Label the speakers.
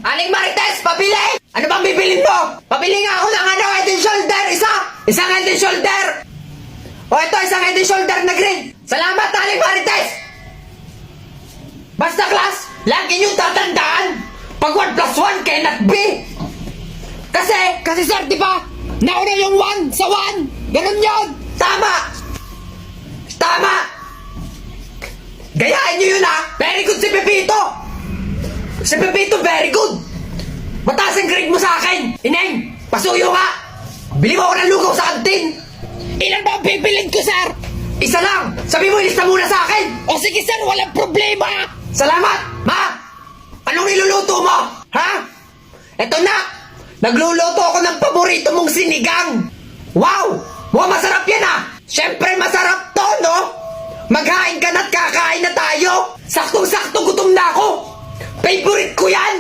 Speaker 1: Aling Marites, pabili! Ano bang bibilin mo? Pabili nga ako ng ano, head and shoulder, isa! Isang head and shoulder! O ito, isang head and shoulder na green! Salamat, Aling Marites! Basta class, lagi niyong tatandaan, pag 1 plus 1 cannot be! Kasi sir, di ba? Nauna yung 1 sa 1! Ganun yun! Tama! Tama! Gayahin niyo yun ha! Very good si Pepito! Si Pepito, very good! Mataas ang grade mo sa akin! Ineng, pasuyo ka! Bili mo ako ng lugaw sa kantin! Ilan ba ang bibilin ko, sir? Isa lang! Sabi mo, ilista muna sa akin! O sige, sir, walang problema! Salamat! Ma! Anong iluluto mo? Ha? Eto na! Nagluluto ako ng paborito mong sinigang! Wow! Mukhang masarap yan ah! Siyempre masarap to, no? Maghain ka na't kakain na tayo! Saktong-sakto gutom na ako! Favorite ko yan!